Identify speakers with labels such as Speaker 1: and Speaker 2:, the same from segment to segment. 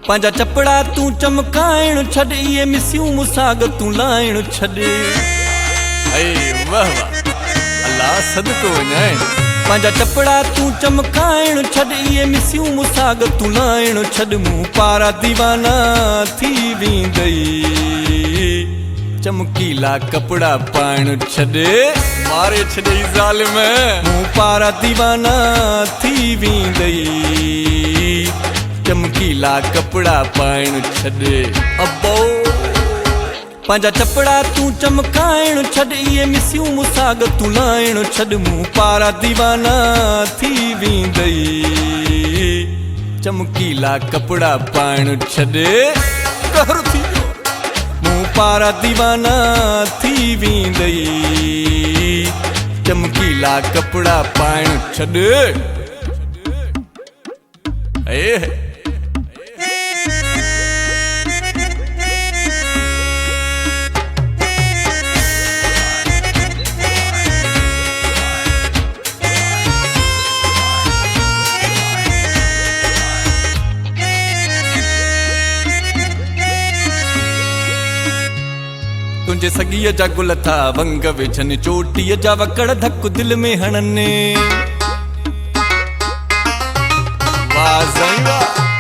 Speaker 1: पंहिंजा चपड़ा तू चमकाइण छॾ इहे मिसियूं मुसाग तू लाइण छॾ। वाह वाह अल्लाह सदको वञाए। पंहिंजा चपड़ा तू चमकाइण छॾ इहे मिसियूं मुसाग तू लाइण छॾ। मूं पारा दीवाना थी वेंदई चमकीला कपड़ा पाइण छॾ। मारे छॾई ज़ालिम मूं पारा दीवाना थी वेंदई चमकीला कपड़ा पाइण छॾ। अबो पंहिंजा चपड़ा तू चमकाइण छॾ इहे मिसियूं मुसाग तू लाइण छॾ। मूं पारा दीवाना थी वेंदई चमकीला कपड़ा पाइण छॾ। कहर थी मूं पारा दीवाना थी वेंदई चमकीला कपड़ा पाइण छॾ। तुंहिंजे सॻीअ जा गुल था वंग विझनि चोटीअ जा वकड़ धक दिल में हणनि।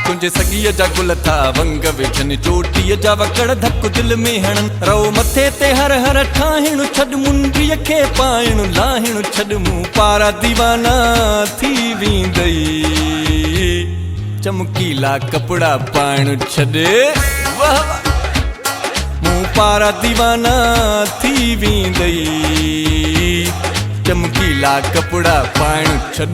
Speaker 1: तुंहिंजे सॻीअ जा गुल था वंग विझनि चोटीअ जा वकड़ धक दिल में हणनि। रहो मथे ते हर हर ठाहिण छॾ मुंडीअ खे पाइण लाहिण छॾ। मूं पारा दीवाना थी वेंदई चमकीला कपड़ा पाइण छॾ। वाह मूं पारा दीवाना थी वेंदई चमकीला कपड़ा पाइण छॾ।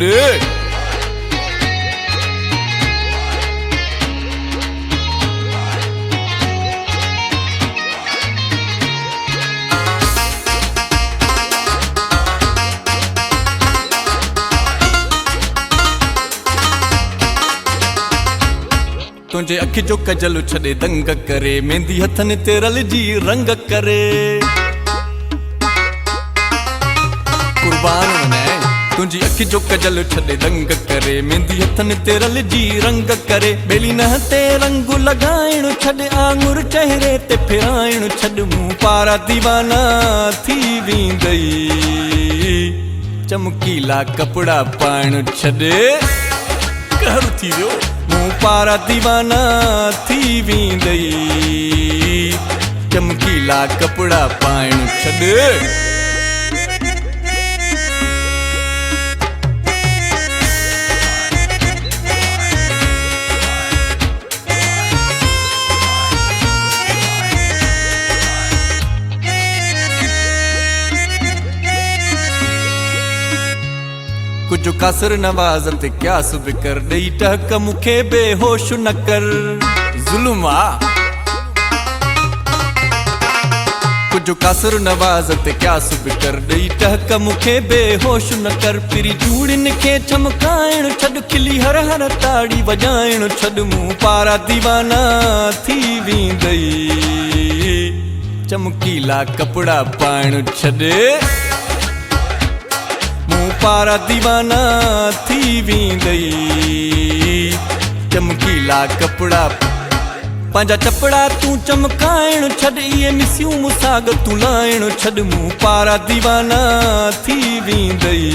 Speaker 1: तुंहिंजे अखि जो कजल छॾे दंग करे मेहंदी हथनि ते रलजी रंग करे। कुर्बान वञाए तुंहिंजी अखि जो कजल छॾे दंग करे मेहंदी हथनि ते रलजी रंग करे। बेली नह ते रंग लॻाइण छॾ आंगुर चेहरे ते फिराइण छॾ। मूं पारा दीवाना थी वेंदई चमकीला कपड़ा पाइण छॾ। कहर थी वियो मूं पारा दीवाना थी वेंदई चमकीला कपड़ा पाइण छॾ। कुछ कासर नवाज़ ते क्यास बि कर ॾेई टहक मूंखे बेहोश न कर। ज़ुल्म कुछ कासर नवाज़ ते क्यास बि कर ॾेई टहक मूंखे बेहोश न कर। पिरी जूड़िन खे चमकाइण छॾ खिली हर हर ताड़ी वॼाइण छॾ। मूं पारा दीवाना थी वेंदई चमकीला कपड़ा पाइण छॾ। मूं पारा दीवाना थी वेंदई चमकीला कपड़ा। पंहिंजा चपड़ा तू चमकाइण छॾ इहे मिसियूं मुसाग तू लाइण छॾ। मूं पारा दीवाना थी वेंदई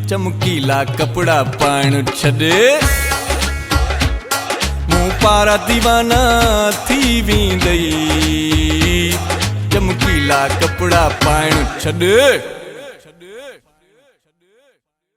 Speaker 1: चमकीला कपड़ा पाइण छॾ। मूं पारा दीवाना थी वेंदई चमकीला कपड़ा पाइण छॾ।